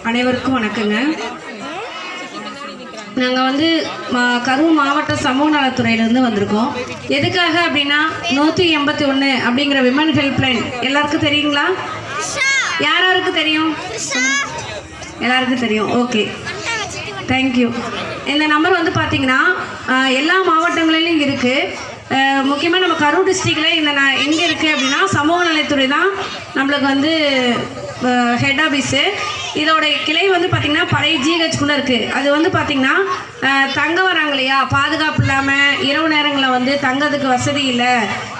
அனைவருக்கும் வணக்கங்க. நாங்கள் வந்து கரூர் மாவட்ட சமூக நலத்துறையிலேருந்து வந்திருக்கோம். எதுக்காக அப்படின்னா 181 அப்படிங்கிற விமன் ஹெல்ப்லைன் எல்லாருக்கும் தெரியுங்களா? யாராருக்கு தெரியும்? எல்லாருக்கும் தெரியும். Okay, thank you. இந்த நம்பர் வந்து பார்த்திங்கன்னா எல்லா மாவட்டங்களிலும் இருக்குது. முக்கியமாக நம்ம கரூர் டிஸ்ட்ரிக்டில் இந்த எங்கே இருக்குது அப்படின்னா சமூக நலத்துறை தான் நம்மளுக்கு வந்து ஹெட் ஆஃபீஸு. இதோட கிளை வந்து பார்த்திங்கன்னா பழைய ஜிஹெச்குள்ளே இருக்குது. அது வந்து பார்த்திங்கன்னா தங்க வராங்க இல்லையா, பாதுகாப்பு இல்லாமல் இரவு நேரங்களில் வந்து தங்கிறதுக்கு வசதி இல்லை,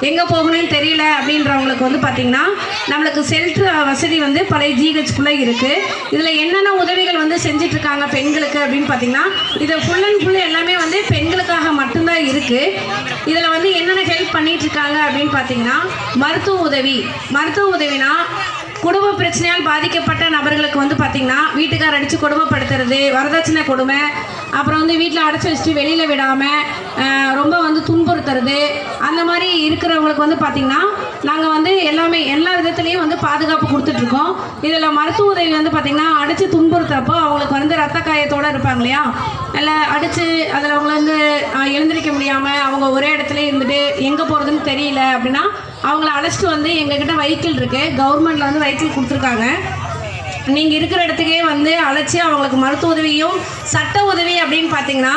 எங்கே போகணும்னு தெரியல அப்படின்றவங்களுக்கு வந்து பார்த்திங்கன்னா நம்மளுக்கு ஷெல்டர் வசதி வந்து பழைய ஜிஹெச்குள்ளே இருக்குது. இதில் என்னென்ன உதவிகள் வந்து செஞ்சிட்ருக்காங்க பெண்களுக்கு அப்படின்னு பார்த்திங்கன்னா இது ஃபுல் அண்ட் ஃபுல் எல்லாமே வந்து பெண்களுக்காக மட்டும்தான் இருக்குது. இதில் வந்து என்னென்ன ஹெல்ப் பண்ணிகிட்ருக்காங்க அப்படின்னு பார்த்திங்கன்னா மருத்துவ உதவினா குடும்ப பிரச்சனையால் பாதிக்கப்பட்ட நபர்களுக்கு வந்து பார்த்திங்கன்னா வீட்டுக்கார அடித்து கொடுமைப்படுத்துறது, வரதட்சணை கொடுமை, அப்புறம் வந்து வீட்டில் அடைச்சி வச்சுட்டு வெளியில் விடாமல் ரொம்ப வந்து துன்புறுத்துறது, அந்த மாதிரி இருக்கிறவங்களுக்கு வந்து பார்த்திங்கன்னா நாங்கள் வந்து எல்லா விதத்துலேயும் வந்து பாதுகாப்பு கொடுத்துட்ருக்கோம். இதில் மருத்துவ உதவி வந்து பார்த்திங்கன்னா அடித்து துன்புறுத்துறப்போ அவங்களுக்கு வந்து ரத்த காயத்தோடு இருப்பாங்க இல்லையா, எல்லாம் அடித்து அதில் அவங்கள வந்து எழுந்திரிக்க முடியாமல் அவங்க ஒரே இடத்துல இருந்துட்டு எங்கே போகிறதுன்னு தெரியல அப்படின்னா அவங்கள அழைச்சிட்டு வந்து எங்ககிட்ட வெஹிக்கிள் இருக்குது, கவர்மெண்ட்டில் வந்து வெஹிக்கிள் கொடுத்துருக்காங்க. நீங்கள் இருக்கிற இடத்துக்கே வந்து அழைச்சி அவங்களுக்கு மருத்துவ உதவியும் சட்ட உதவி அப்படின்னு பார்த்தீங்கன்னா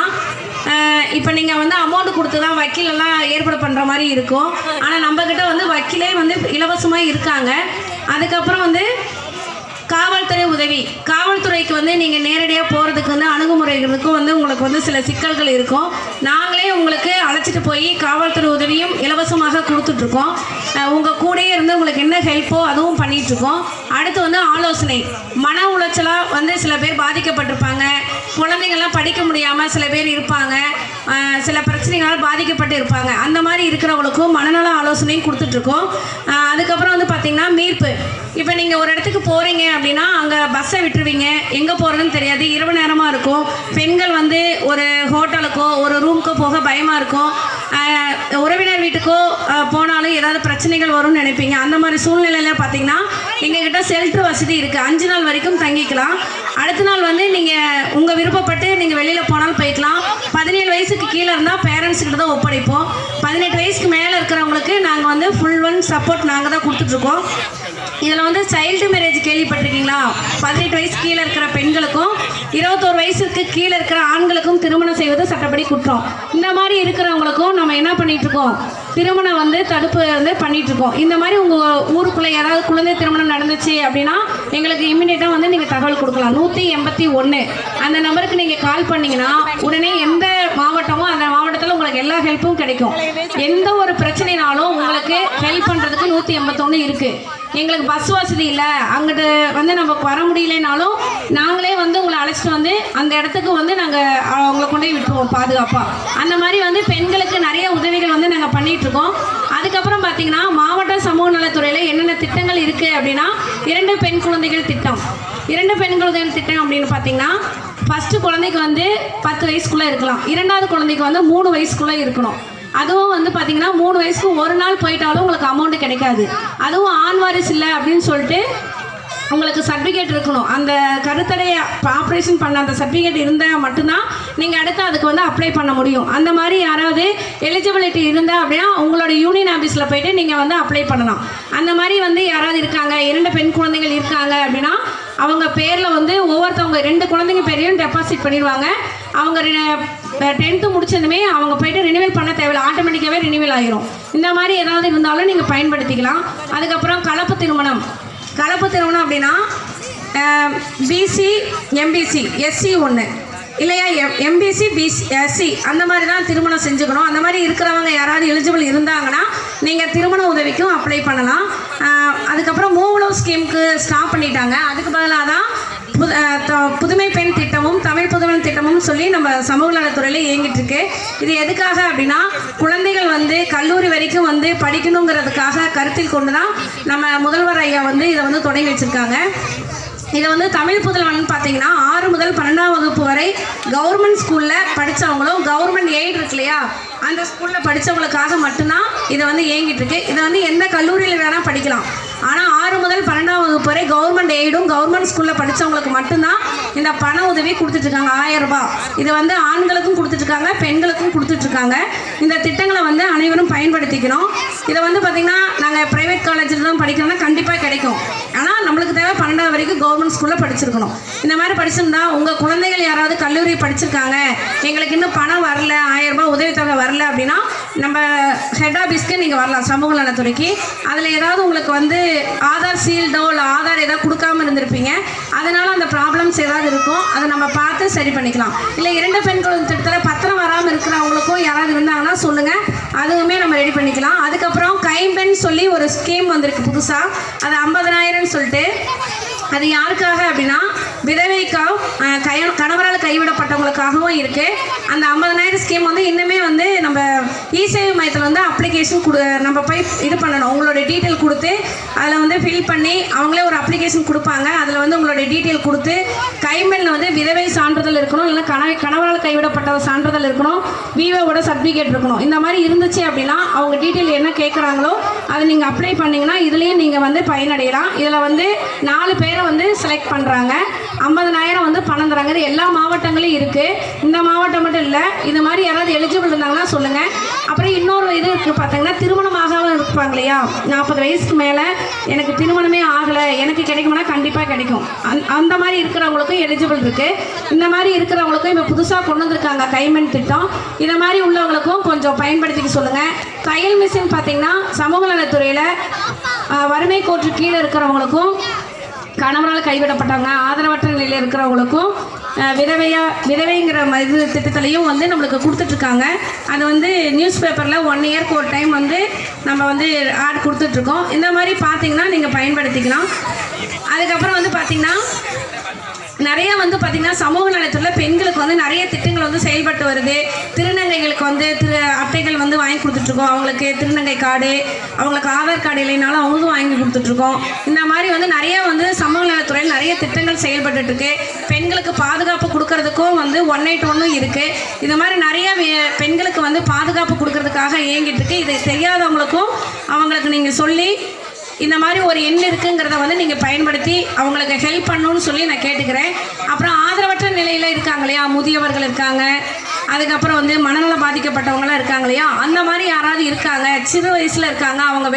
இப்போ நீங்கள் வந்து அமௌண்ட் கொடுத்து தான் வக்கீலெல்லாம் ஏற்பாடு பண்ணுற மாதிரி இருக்கும். ஆனால் நம்மக்கிட்ட வந்து வக்கீலே வந்து இலவசமாக இருக்காங்க. அதுக்கப்புறம் வந்து காவல்துறைக்கு வந்து நீங்கள் நேரடியாக போகிறதுக்கு வந்து அணுகுமுறைகளுக்கும் வந்து உங்களுக்கு வந்து சில சிக்கல்கள் இருக்கும். நாங்களே உங்களுக்கு அழைச்சிட்டு போய் காவல்துறை உதவியும் இலவசமாக கொடுத்துட்ருக்கோம். உங்கள் கூடயே இருந்து உங்களுக்கு என்ன ஹெல்ப்போ அதுவும் பண்ணிகிட்ருக்கோம். அடுத்து வந்து ஆலோசனை, மன உளைச்சலாக வந்து சில பேர் பாதிக்கப்பட்டிருப்பாங்க, குழந்தைங்கள்லாம் படிக்க முடியாமல் சில பேர் இருப்பாங்க, சில பிரச்சனைகளால் பாதிக்கப்பட்டு இருப்பாங்க. அந்த மாதிரி இருக்கிறவங்களுக்கும் மனநல ஆலோசனையும் கொடுத்துட்ருக்கோம். அதுக்கப்புறம் வந்து பார்த்திங்கன்னா மீட்பு, இப்போ நீங்கள் ஒரு இடத்துக்கு போகிறீங்க அப்படின்னா அங்கே பஸ்ஸை விட்டுருவீங்க, எங்கே போகிறதுன்னு தெரியாது, இரவு நேரமாக இருக்கும், பெண்கள் வந்து ஒரு ஹோட்டலுக்கோ ஒரு ரூமுக்கோ போக பயமாக இருக்கும், உறவினர் வீட்டுக்கோ போனாலும் ஏதாவது பிரச்சனைகள் வரும்னு நினைப்பீங்க. அந்த மாதிரி சூழ்நிலையில் பார்த்தீங்கன்னா எங்ககிட்ட ஷெல்டர் வசதி இருக்குது. 5 நாள் வரைக்கும் தங்கிக்கலாம். அடுத்த நாள் வந்து நீங்கள் உங்கள் விருப்பப்பட்டு நீங்கள் வெளியில் போனாலும் போய்க்கலாம். 17 வயசுக்கு கீழே இருந்தால் பேரண்ட்ஸ்கிட்ட தான் ஒப்படைப்போம். 18 வயசுக்கு மேலே இருக்கிறவங்களுக்கு நாங்கள் வந்து ஃபுல் ஒன் சப்போர்ட் நாங்கள் தான் கொடுத்துட்ருக்கோம். இதில் வந்து சைல்டு மேரேஜ் கேள்விப்பட்டிருக்கீங்களா? 18 வயசு கீழே இருக்கிற பெண்களுக்கும் 21 வயசுக்கு கீழே இருக்கிற ஆண்களுக்கும் திருமணம் செய்வது சட்டப்படி குற்றம். இந்த மாதிரி இருக்கிறவங்களுக்கும் நம்ம என்ன பண்ணிகிட்ருக்கோம், திருமணம் வந்து தடுப்பு வந்து பண்ணிகிட்ருக்கோம். இந்த மாதிரி உங்கள் ஊருக்குள்ளே ஏதாவது குழந்தை திருமணம் நடந்துச்சு அப்படின்னா எங்களுக்கு இம்மிடியேட்டாக வந்து நீங்கள் தகவல் கொடுக்கலாம். 181 அந்த நம்பருக்கு நீங்கள் கால் பண்ணிங்கன்னா உடனே எந்த மாவட்டமோ அந்த மாவட்டத்தில் உங்களுக்கு எல்லா ஹெல்ப்பும் கிடைக்கும். எந்த ஒரு பிரச்சனைனாலும் உங்களுக்கு ஹெல்ப் பண்ணுறதுக்கு 181 இருக்குது. எங்களுக்கு பஸ் வசதி இல்லை, அங்கிட்டு வந்து நமக்கு வர முடியலனாலும் நாங்களே வந்து உங்களை அழைச்சிட்டு வந்து அந்த இடத்துக்கு வந்து நாங்கள் அவங்கள கொண்டு போய் விட்டுருவோம் பாதுகாப்பாக. அந்த மாதிரி வந்து பெண்களுக்கு நிறைய உதவிகள் வந்து நாங்கள் பண்ணிகிட்ருக்கோம். அதுக்கப்புறம் பார்த்திங்கன்னா மாவட்ட சமூக நலத்துறையில் என்னென்ன திட்டங்கள் இருக்குது அப்படின்னா 2 பெண் குழந்தைகள் திட்டம். 2 பெண் குழந்தைகள் திட்டம் அப்படின்னு பார்த்திங்கன்னா ஃபஸ்ட்டு குழந்தைக்கு வந்து 10 வயசுக்குள்ளே இருக்கலாம், 2வது குழந்தைக்கு வந்து 3 வயசுக்குள்ளே இருக்கணும். அதுவும் வந்து பார்த்திங்கன்னா 3 வயசுக்கு ஒரு நாள் போயிட்டாலும் உங்களுக்கு அமௌண்ட்டு கிடைக்காது. அதுவும் ஆண் வாரிசு இல்லை அப்படின்னு சொல்லிட்டு உங்களுக்கு சர்டிஃபிகேட் இருக்கணும். அந்த கருத்தடை ஆப்ரேஷன் பண்ண அந்த சர்டிஃபிகேட் இருந்தால் மட்டும்தான் நீங்கள் அடுத்து அதுக்கு வந்து அப்ளை பண்ண முடியும். அந்த மாதிரி யாராவது எலிஜிபிலிட்டி இருந்தால் அப்படின்னா உங்களோட யூனியன் ஆஃபீஸில் போய்ட்டு நீங்கள் வந்து அப்ளை பண்ணலாம். அந்த மாதிரி வந்து யாராவது இருக்காங்க, 2 பெண் குழந்தைகள் இருக்காங்க அப்படின்னா அவங்க பேரில் வந்து ஒவ்வொருத்தவங்க 2 குழந்தைங்க பேரையும் டெபாசிட் பண்ணிடுவாங்க. அவங்க 10th முடிச்சதுமே அவங்க போய்ட்டு ரினிவல் பண்ண தேவையில்லை, ஆட்டோமேட்டிக்காகவே ரினிவல் ஆகிரும். இந்த மாதிரி ஏதாவது இருந்தாலும் நீங்கள் பயன்படுத்திக்கலாம். அதுக்கப்புறம் கலப்பு திருமணம் அப்படின்னா பிசி எம்பிசி எஸ்சி ஒன்று இல்லையா, எம்பிசி பிசி எஸ்சி அந்த மாதிரி தான் திருமணம் செஞ்சுக்கணும். அந்த மாதிரி இருக்கிறவங்க யாராவது எலிஜிபிள் இருந்தாங்கன்னா நீங்கள் திருமண உதவிக்கும் அப்ளை பண்ணலாம். அதுக்கப்புறம் மூவலோ ஸ்கீமுக்கு ஸ்டாப் பண்ணிட்டாங்க. அதுக்கு பதிலாக தான் புதுமை பெண் திட்டமும் தமிழ் புதுமை திட்டமும் சொல்லி நம்ம சமூக நலத்துறையில் இயங்கிட்டு இருக்கு. இது எதுக்காக அப்படின்னா குழந்தைகள் வந்து கல்லூரி வரைக்கும் வந்து படிக்கணுங்கிறதுக்காக கருத்தில் கொண்டு தான் நம்ம முதல்வர் ஐயா வந்து இதை வந்து தொடங்கி வச்சுருக்காங்க. இதை வந்து தமிழ் புதல்வன் பார்த்தீங்கன்னா 6 முதல் 12ஆம் வகுப்பு வரை கவர்மெண்ட் ஸ்கூலில் படித்தவங்களும் கவர்மெண்ட் எய்ட் இருக்கு இல்லையா அந்த ஸ்கூலில் படித்தவங்களுக்காக மட்டும்தான் இதை வந்து இயங்கிட்டு இருக்கு. இதை வந்து எந்த கல்லூரியில் வேணால் படிக்கலாம். ஆனால் 6 முதல் 12ஆம் வகுப்பு வரை கவர்மெண்ட் எய்டும் கவர்மெண்ட் ஸ்கூலில் படித்தவங்களுக்கு மட்டும்தான் இந்த பண உதவி கொடுத்துட்ருக்காங்க 1000 ரூபாய். இது வந்து ஆண்களுக்கும் கொடுத்துட்ருக்காங்க, பெண்களுக்கும் கொடுத்துட்ருக்காங்க. இந்த திட்டங்களை வந்து அனைவரும் பயன்படுத்திக்கணும். இதை வந்து பார்த்திங்கன்னா நாங்கள் ப்ரைவேட் காலேஜில் தான் படிக்கிறோம்னா கண்டிப்பாக கிடைக்கும். ஆனால் நம்மளுக்கு தேவை 12ஆவது வரைக்கும் கவர்மெண்ட் ஸ்கூலில் படிச்சிருக்கணும். இந்த மாதிரி படிச்சிருந்தா உங்கள் குழந்தைகள் யாராவது கல்லூரி படிச்சிருக்காங்க, எங்களுக்கு இன்னும் பணம் வரல, 1000 ரூபாய் உதவித்தொகை வரல அப்படின்னா நம்ம ஹெட் ஆஃபீஸ்க்கு நீங்கள் வரலாம், சமூக நலத்துறைக்கு. அதில் ஏதாவது உங்களுக்கு வந்து ஆதார் சீல்டோ இல்லை ஆதார் ஏதாவது கொடுக்காம இருந்திருப்பீங்க, அதனால் அந்த ப்ராப்ளம்ஸ் ஏதாவது இருக்கும், அதை நம்ம பார்த்து சரி பண்ணிக்கலாம். இல்லை 2 பெண்கள் திட்டத்தில் பத்திரம் வராமல் இருக்கிறவங்களுக்கும் யாராவது இருந்தாங்கன்னா சொல்லுங்கள், அதுவுமே நம்ம ரெடி பண்ணிக்கலாம். அதுக்கப்புறம் கைம்பெண் சொல்லி ஒரு ஸ்கீம் வந்திருக்கு புதுசாக, அது 50,000ன்னு சொல்லிட்டு. அது யாருக்காக அப்படின்னா விதவைக்காக கணவரால் கைவிடப்பட்டவங்களுக்காகவும் இருக்குது. அந்த 50,000 ஸ்கீம் வந்து இன்னுமே வந்து நம்ம இசேவை மையத்தில் வந்து அப்ளிகேஷன் நம்ம போய் இது பண்ணணும். உங்களோட டீட்டெயில் கொடுத்து அதில் வந்து ஃபில் பண்ணி அவங்களே ஒரு அப்ளிகேஷன் கொடுப்பாங்க. அதில் வந்து உங்களோட டீட்டெயில் கொடுத்து கைம்பெண்ணில் வந்து விதவை சான்றிதழ் இருக்கணும், இல்லை கணவரால் கைவிடப்பட்ட சான்றிதழ் இருக்கணும், விவோட சர்டிஃபிகேட் இருக்கணும். இந்த மாதிரி இருந்துச்சு அப்படின்னா அவங்க டீட்டெயில் என்ன கேட்குறாங்களோ அதை நீங்கள் அப்ளை பண்ணிங்கன்னா இதுலேயும் நீங்கள் வந்து பயனடையலாம். இதில் வந்து 4 பேரை வந்து செலக்ட் பண்ணுறாங்க. 50,000 வந்து பணம் தராங்க. இது எல்லா மாவட்டங்களையும் இருக்குது, இந்த மாவட்டம் மட்டும் இல்லை. இது மாதிரி யாராவது எலிஜிபிள் இருந்தாங்கன்னா சொல்லுங்கள். அப்புறம் இன்னொரு இது இருக்குது பார்த்தீங்கன்னா, திருமணமாகவும் இருப்பாங்க இல்லையா, 40 வயசுக்கு மேலே எனக்கு திருமணமே ஆகலை, எனக்கு கிடைக்கும்னா கண்டிப்பாக கிடைக்கும். அந்த மாதிரி இருக்கிறவங்களுக்கும் எலிஜிபிள் இருக்குது. இந்த மாதிரி இருக்கிறவங்களுக்கும் இப்போ புதுசாக கொண்டு வந்திருக்காங்க கைம்பெண் திட்டம். இதை மாதிரி உள்ளவங்களுக்கும் கொஞ்சம் பயன்படுத்திக்க சொல்லுங்கள். தையல் மிஷின் பார்த்திங்கன்னா சமூக நலத்துறையில் வறுமை கோட்டு கீழே இருக்கிறவங்களுக்கும் கணவரால் கைவிடப்பட்டவங்க ஆதரவற்ற நிலையில் இருக்கிறவங்களுக்கும் விதவைங்கிற இது திட்டத்திலையும் வந்து நம்மளுக்கு கொடுத்துட்ருக்காங்க. அது வந்து நியூஸ் பேப்பரில் 1 இயர்க்கு ஒரு டைம் வந்து நம்ம வந்து ஆட் கொடுத்துட்ருக்கோம். இந்த மாதிரி பார்த்திங்கன்னா நீங்கள் பயன்படுத்திக்கலாம். அதுக்கப்புறம் வந்து பார்த்திங்கன்னா நிறைய வந்து பார்த்திங்கன்னா சமூக நலத்துறையில் பெண்களுக்கு வந்து நிறைய திட்டங்கள் வந்து செயல்பட்டு வருது. திருநங்கைகளுக்கு வந்து அட்டைகள் வந்து வாங்கி கொடுத்துட்ருக்கோம். அவங்களுக்கு திருநங்கை கார்டு, அவங்களுக்கு ஆதார் கார்டு இல்லைனாலும் அவங்களும் வாங்கி கொடுத்துட்ருக்கோம். இந்த மாதிரி வந்து நிறைய வந்து சமூக நலத்துறையில் நிறைய திட்டங்கள் செயல்பட்டுருக்கு. பெண்களுக்கு பாதுகாப்பு கொடுக்கறதுக்கும் வந்து 181 இருக்குது. இது மாதிரி நிறைய பெண்களுக்கு வந்து பாதுகாப்பு கொடுக்கறதுக்காக இயங்கிட்டு இருக்கு. இதை தெரியாதவங்களுக்கும் அவங்களுக்கு நீங்கள் சொல்லி இந்த மாதிரி ஒரு எண் இருக்குங்கிறத வந்து நீங்கள் பயன்படுத்தி அவங்களுக்கு ஹெல்ப் பண்ணணும்னு சொல்லி நான் கேட்டுக்கிறேன். அப்புறம் ஆதரவற்ற நிலையில் இருக்காங்க இல்லையா, முதியவர்கள் இருக்காங்க, அதுக்கப்புறம் வந்து மனநல பாதிக்கப்பட்டவங்களாம் இருக்காங்க இல்லையா, அந்த மாதிரி யாராவது இருக்காங்க, சிறு வயசில் இருக்காங்க, அவங்க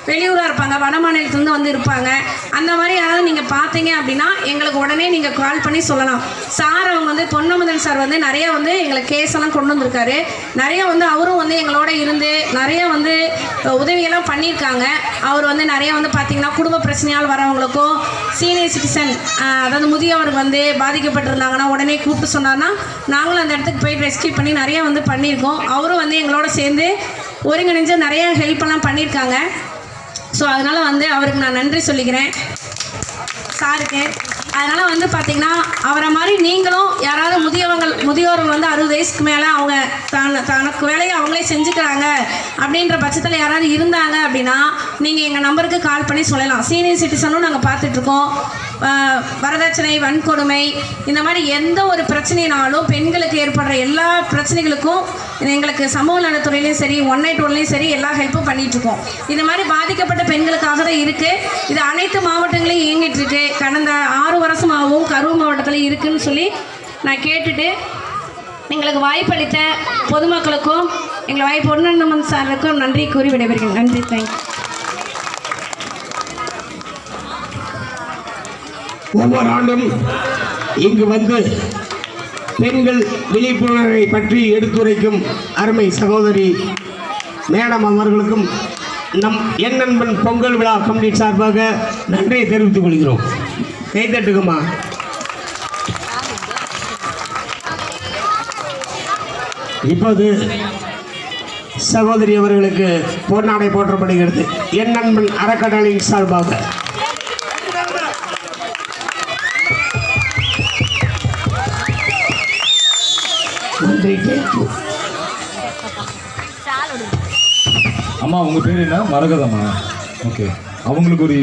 வெளியூராக இருப்பாங்க, வட மாநிலத்துலேருந்து வந்து இருப்பாங்க, அந்த மாதிரி யாராவது நீங்கள் பார்த்தீங்க அப்படின்னா எங்களுக்கு உடனே நீங்கள் கால் பண்ணி சொல்லலாம். சார் அவங்க வந்து பொன்னமுதன் சார் வந்து நிறைய வந்து எங்களுக்கு கேஸெல்லாம் கொண்டு வந்திருக்காரு. நிறைய வந்து அவரும் வந்து எங்களோட இருந்து நிறைய வந்து உதவியெல்லாம் பண்ணியிருக்காங்க. அவர் வந்து நிறைய வந்து பார்த்திங்கன்னா குடும்ப பிரச்சனையால் வரவங்களுக்கும் சீனியர் சிட்டிசன் அதாவது முதியவர்கள் வந்து பாதிக்கப்பட்டிருந்தாங்கன்னா உடனே கூப்பிட்டு சொன்னார்னா நாங்களும் அந்த இடத்துக்கு போய் ரெஸ்கியூ பண்ணி நிறைய வந்து பண்ணியிருக்கோம். அவரும் வந்து எங்களோட சேர்ந்து ஒருங்கிணைஞ்சு நிறைய ஹெல்ப்பெல்லாம் பண்ணியிருக்காங்க. ஸோ அதனால் வந்து அவருக்கு நான் நன்றி சொல்லிக்கிறேன் சாருக்கு. அதனால் வந்து பார்த்திங்கன்னா அவரை மாதிரி நீங்களும் யாராவது முதியோர்கள் வந்து 60 வயசுக்கு மேலே அவங்க தனக்கு வேலையை அவங்களே செஞ்சுக்கிறாங்க அப்படின்ற பட்சத்தில் யாராவது இருந்தாங்க அப்படின்னா நீங்கள் எங்கள் நம்பருக்கு கால் பண்ணி சொல்லலாம். சீனியர் சிட்டிசனும் நாங்கள் பார்த்துட்ருக்கோம். வரதட்சணை, வன்கொடுமை, இந்த மாதிரி எந்த ஒரு பிரச்சனைனாலும் பெண்களுக்கு ஏற்படுற எல்லா பிரச்சனைகளுக்கும் எங்களுக்கு சமூக நலத்துறையிலையும் சரி 181லையும் சரி எல்லா ஹெல்ப்பும் பண்ணிகிட்ருக்கோம். இது மாதிரி பாதிக்கப்பட்ட பெண்களுக்காக தான் இருக்குது. இது அனைத்து மாவட்டங்களையும் இயங்கிட்டுருக்கு. கடந்த 6 வருஷமாகவும் கரூர் மாவட்டத்தில் இருக்குதுன்னு சொல்லி நான் கேட்டுட்டு எங்களுக்கு வாய்ப்பளித்த பொதுமக்களுக்கும் எங்களை பொன்னமன் சாருக்கும் நன்றி கூறி விடைபெறுகிறேன். நன்றி, தேங்க்யூ. ஒவ்வொரு ஆண்டும் இங்கு வந்து பெண்கள் விழிப்புணர்வை பற்றி எடுத்துரைக்கும் அருமை சகோதரி மேடம் அவர்களுக்கும் நம் என் நண்பன் பொங்கல் விழா கமிட்டி சார்பாக நன்றியை தெரிவித்துக் கொள்கிறோம். கைத்தட்டுக்குமா. இப்போது சகோதரி அவர்களுக்கு பொன்னாடை போற்றப்படுகிறது என் நண்பன் அறக்கட்டளையின் சார்பாக. அம்மா உங்க பேர் என்ன? மரகதம்மா. ஓகே, அவங்களுக்கு ஒரு